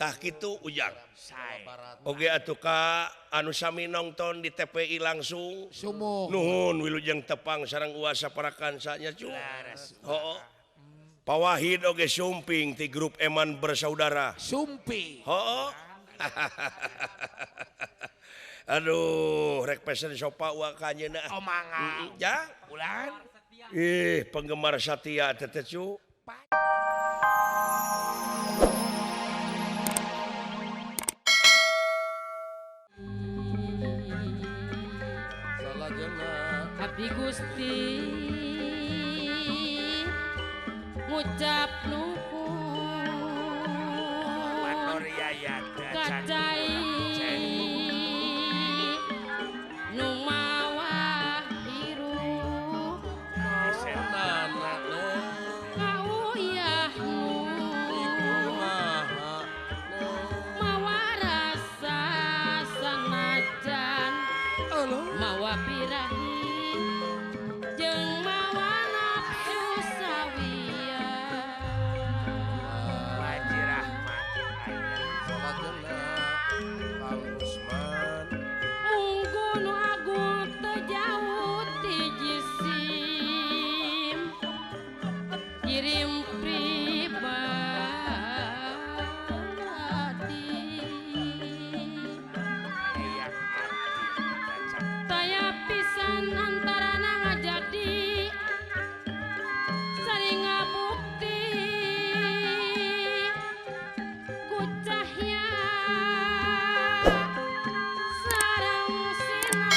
tah kitu ujang Sae. oge atuh ka anu sami nonton di TPI langsung Sumuh. nuhun wilujeng tepang sareng uasa parakan nya cu Laras. hooh Pak Wahid oge sumping ti grup Eman Bersaudara Sumpi. hooh aduh rek pesen sopa wa kanyeuna Oh mangga. ya Ulan. penggemar Satya teteh cu Abdi Gusti ngucap nuhun Manor yayat. kacai nu mawa hirup kauyahmu mawa rasa sanajan mawa birahi jeung mawa nafsu sawian Haji Rahmat. munggu nu agung teu jauh ti jisim kirim pribadi Yang hati. saya pisan antarana ngajadi saringa bukti ku cahya sareng sinar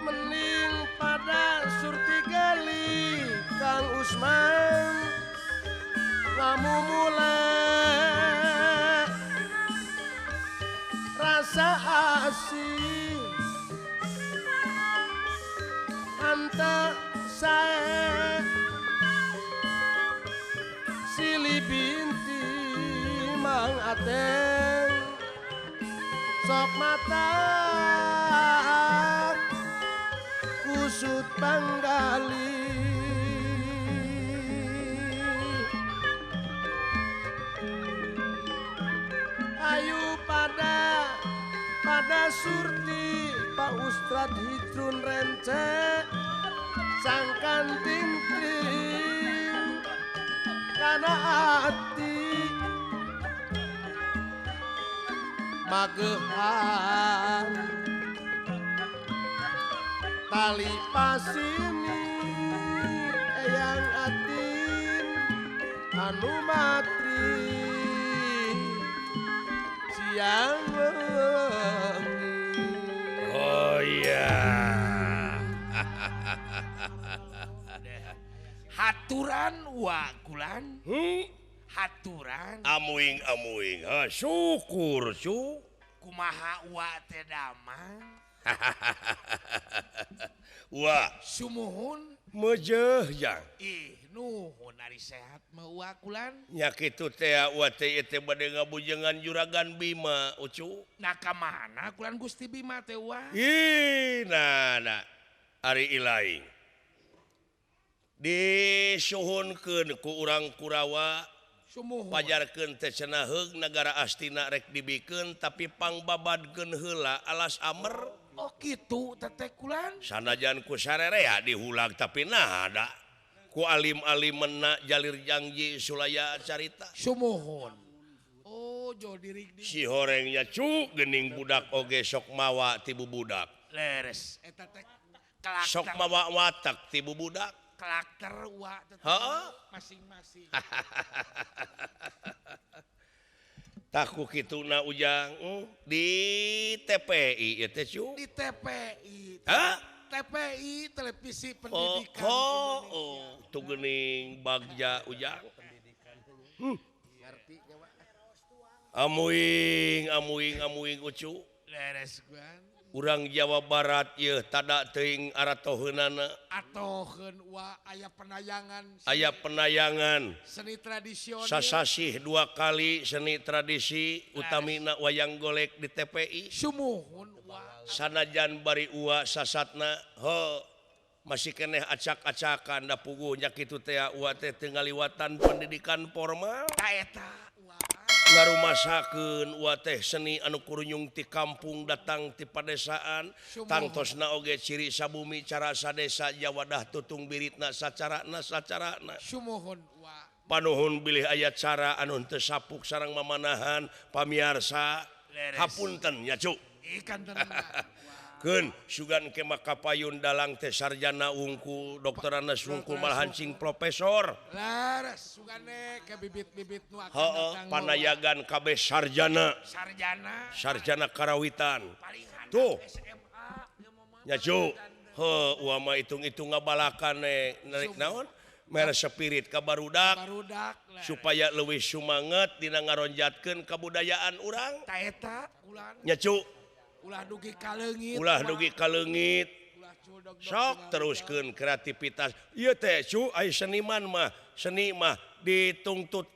Mending pada surti gali Kang Usman ngamumule rasa asih anta sae silih binti mang ateng sok mata kusut panggali ayu pada surti Pak Ustad Hidrun Rence sangkan tintring kana ati magehan tali pasini eyang atin anu matri siang wengi oh iya Haturan wa kulan. Haturan. amuing syukur cu Kumaha wa teh damang. wah Sumuhun. mejeh jang Nuhun ari sehat mah wa kulan. nya kitu teh wa teh teh bade ngabujengan juragan Bima ucu Nah ka mana kulan Gusti Bima teh wa? nah ari ilaing disuhunkeun ku urang Kurawa Sumuhun. pajarkeun teh cenah heug nagara astina rek dibikeun tapi pangbabadkeun heula alas amer Oh kitu teteh kulan. sanajan ku sarerea dihulag tapi nah ada ku alim-alimenna jalir janji sulaya carita Sumuhun. Oh jo diri di. si horengnya cu geuning budak oge sok mawa ti bubudak Leres. Eta teh sok karakter. mawa watak ti bubudak Karakter wa teteh Heeh. masing-masing. taku kituna ujang di TPI ya teh cu Di TPI. hah TPI televisi oh pendidikan. tu geuning bagja ujang amuing ucu Leres kulan. urang Jawa Barat ye tada teuing aratoheunana Atoheun wa aya penayangan. aya penayangan Seni tradisional. sasasih 2 kali seni tradisi utamina wayang golek di TPI Sumuhun wa. sanajan bari uwa sasatna ho masih keneh acak-acakan da puguhnya kitu teh teh teu ngaliwatan pendidikan formal Ta eta ngarumasakeun teh seni anu kurunyung ti kampung datang ti padesaan Sumuhun. tangtosna oge ciri sabumi cara sadesa jawadah tutung biritna sacarana sumuhun wa panuhun bilih aya cara anu teu sapuk sareng mamanahan pamiarsa Leres. hapunten nya cu ikan tenang keun sugan ke makapayun dalang teh sarjana unggul dokterana sungkul malahan cing profesor laras sugane ke bibit-bibit nu akan heeh datang panayagan kabeh sarjana sarjana karawitan palingan tuh SMA nya cu heuh mah hitung-hitung ngabalakan narik naon mere spirit ka barudak barudak supaya leuwih sumanget dina ngaronjatkeun kabudayaan urang ta eta ulan nya cu ulah dugi kaleungit ulah dugi ka leungit ulah cudog sok teruskeun kreativitas ieu teh cu aya seniman mah seni mah dituntut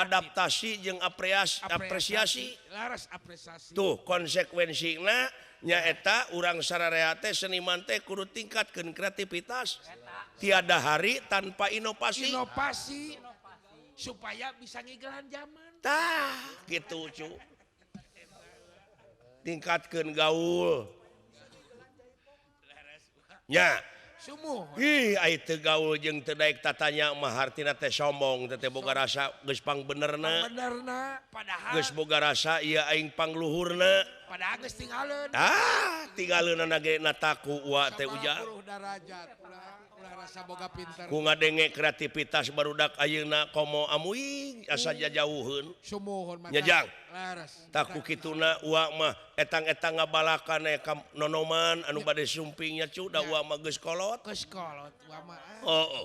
adaptasi jeung apresiasi laras apresiasi tuh konsekuensina nyaeta urang sararea teh seniman teh kudu tingkatkeun kreativitas tiada hari tanpa inovasi supaya bisa ngigelan zaman tah gitu cu tingkatkeun gaul nya sumuh ih ai teu gaul jeung teu daek tatanya mah hartina teh sombong teh boga rasa geus pangbenerna benerna padahal geus boga rasa ieu aing pangluhurna padahal geus tinggalin tinggaleunan ge nataku wa teh ujang 90 derajat ulah rasa boga pinter ku ngadenge kreativitas barudak ayeuna komo amuing asa jauheun sumuhun maka nyajang laras tak ku kituna uak mah etang-etang ngabalakan nonoman anu bade sumpingnya cu da uak mah geus kolot geus kolot wa mah oh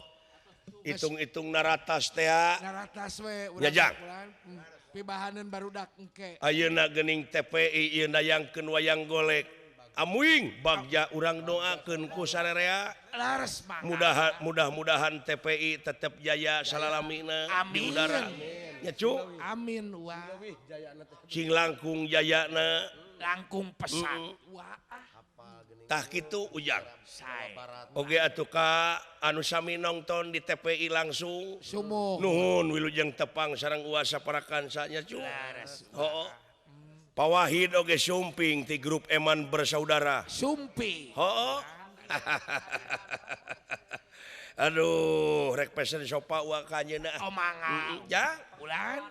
hitung-hitung naratas teh naratas we Nyajang. pibahaneun barudak engke ayeuna geuning TPI ieu dayangkeun wayang golek amuing bagja urang doakeun ku sarerea laras mangga mudah-mudahan TPI tetep jaya salalamina di Amin. udara nya cu amin wa cing langkung jayana langkung pesan wa tah kitu ujang sae oge atuh ka anu sami nongton di TPI langsung sumuh nuhun wilujeng tepang sareng uasa parakan nya cu laras hooh pawahid oge sumping ti grup Eman Bersaudara sumpi hooh aduh rek pesen sopa wa kanyeuna omanga ya ulan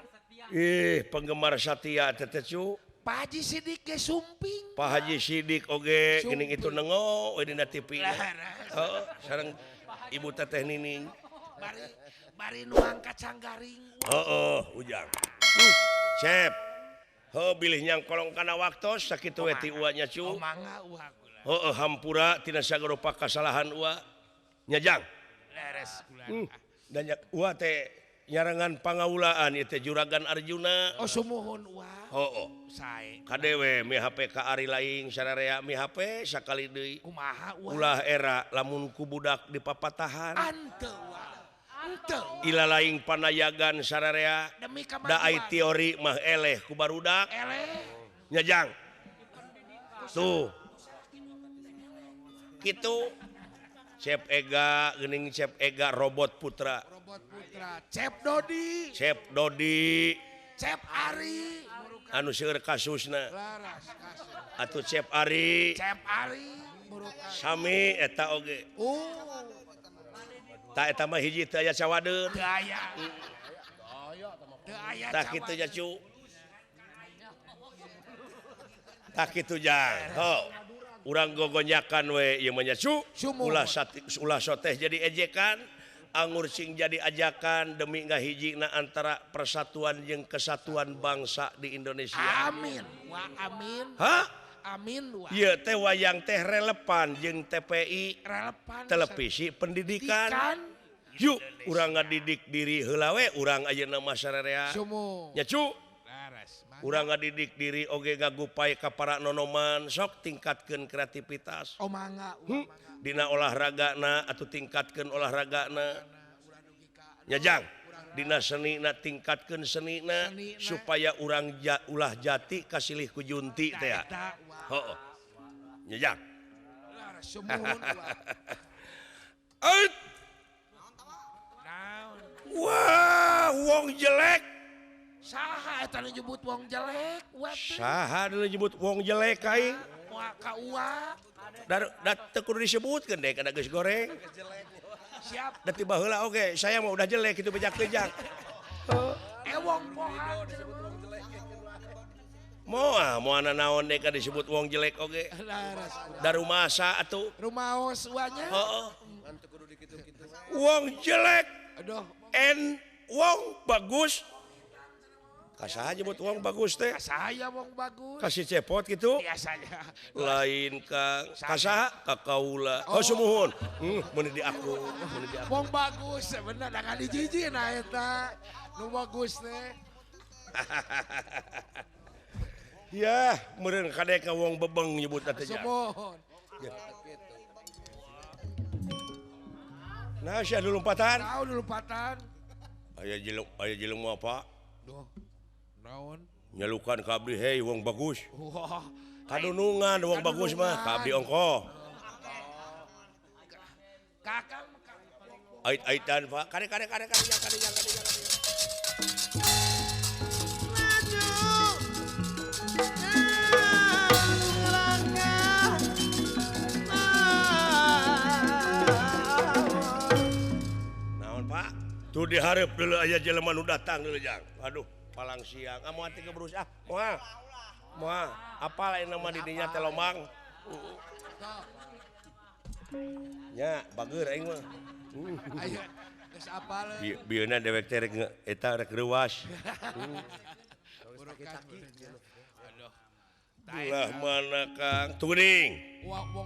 penggemar Satya teteh cu Pak Haji Sidik ge sumping Pak Haji Sidik oge Sumping. geuning itu nengo we dina TV laras heeh sareng Ibu Teteh Nining bari nu angkat sanggaring heeh ujang cep heuh bilih nyang kolong kana waktos sakitu we ti uanya cu omanga uha heeh hampura tina sagorupa kasalahan ua nyajang laras ulan dan teh nyarangan pangaulaan ieu teh Juragan Arjuna oh sumuhun wa hooh sae kadewe mi HP ka ari laing sararea mi HP sakali deui kumaha wa ulah era lamun ku budak di papatahan anteu wa anteu ila laing panayagan sararea demi da ai kemajuan teori mah eleh ku barudak eleh nyajang tuh kitu Chef Ega geuning Chef Ega robot putra robot putra Cep Dodi Chef Dodi Cep Ari anu seueur kasusna laras kasih atuh Chef Ari Cep Ari murukan sami eta oge tak eta mah hiji teu aya cawadeun daya daya tak kitu nya cu tak kitu jang ho urang gogonyakan we ieu mah nya cu Sumuhun. ulah soteh jadi ejekan anggur sing jadi ajakan demi ngahijina antara persatuan jeung kesatuan bangsa di Indonesia amin wa amin hah amin wa ieu teh wayang teh relevan jeung TPI relevan televisi pendidikan kan yuk urang ngadidik diri heula we urang ayeuna mah sararea sumuh nya cu laras urang ngadidik diri oge ngagupay ka para nonoman sok tingkatkeun kreativitas omanga dina olahragana atuh tingkatkeun olahragana nyajang dina senina tingkatkeun senina Senina. supaya urang ulah jati kasilih ku junti teh ya eta wa heuh nyajang Sumuhun wa. Eut, Naon? wah wong jelek. Saha eta nu nyebut wong jelek? Wa teh. Saha dulu nyebut wong jelek aing? Wa ka uwa. Teu kudu disebutkeun deh kada geus goreng. Siap. Da tiba heula oge, saya mah udah jelek itu bejak-bejak. Wong pohan. Moal naon deh kada disebut wong jelek oge. Laras. Daru masa atuh. Rumaos wanya. Heeh. Wong jelek Aduh, and wong bagus. Kasaha nyebut wong bagus teh? saya wong bagus. Kasih cepot gitu? Biasanya. Lain Kang. Kasaha? Kakaula. Oh sumuhun. Mun di aku. Wong bagus, bener. Jangan dijiji na eta. Nu bagus teh. Ya, meureun kadek ka wong bebeng nyebutna teh. Sumuhun. Nah, sia dulu lompatan. Tahu dulu patan. Aya jeleng mah apa? Duh. Naon? Nyalukan ka abdi hei wong bagus. Wah. Kadunungan wong bagus mah ka abdi ongko. Kakang. Ait-aitan Pak. Kade. Naon Pak? Tuh diharap dulu aya jelema nu datang dulu jang. Aduh, palang siang. Amu hati keberus moal. Apa lain nama didinya teh lomang? Nya, bageur aing mah. Ayo. Geus apal. Bieuna dewek teh rek eta rek reuwas. Lah mana Kang? Tuning.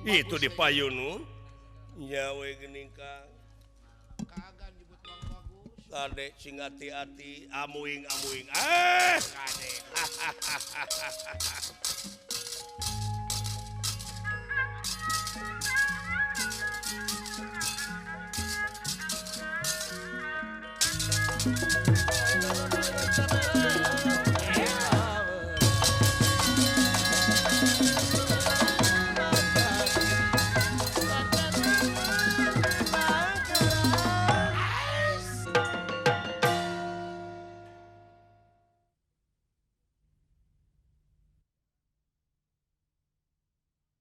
Itu di payun. Nya we geuning Kang. Kagak nyebut wong bagus. Kade sing hati-hati amuing. Kade.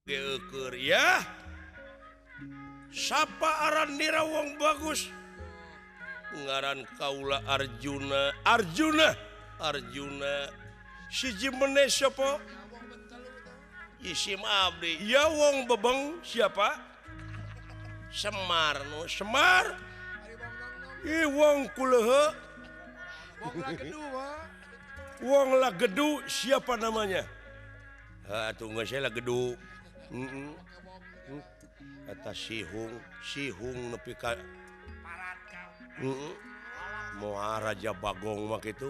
Geukeur ya. Sapa aran dira wong bagus? Ngaran kaula Arjuna. Siji meneh siapa? Isim abdi. Ya wong bebeng siapa? Semar. Wong kulehe. Wong Lagedu siapa namanya? Tunggu saya Lagedu. Eta sihung nepi ka Moal Raja Bagong mah kitu.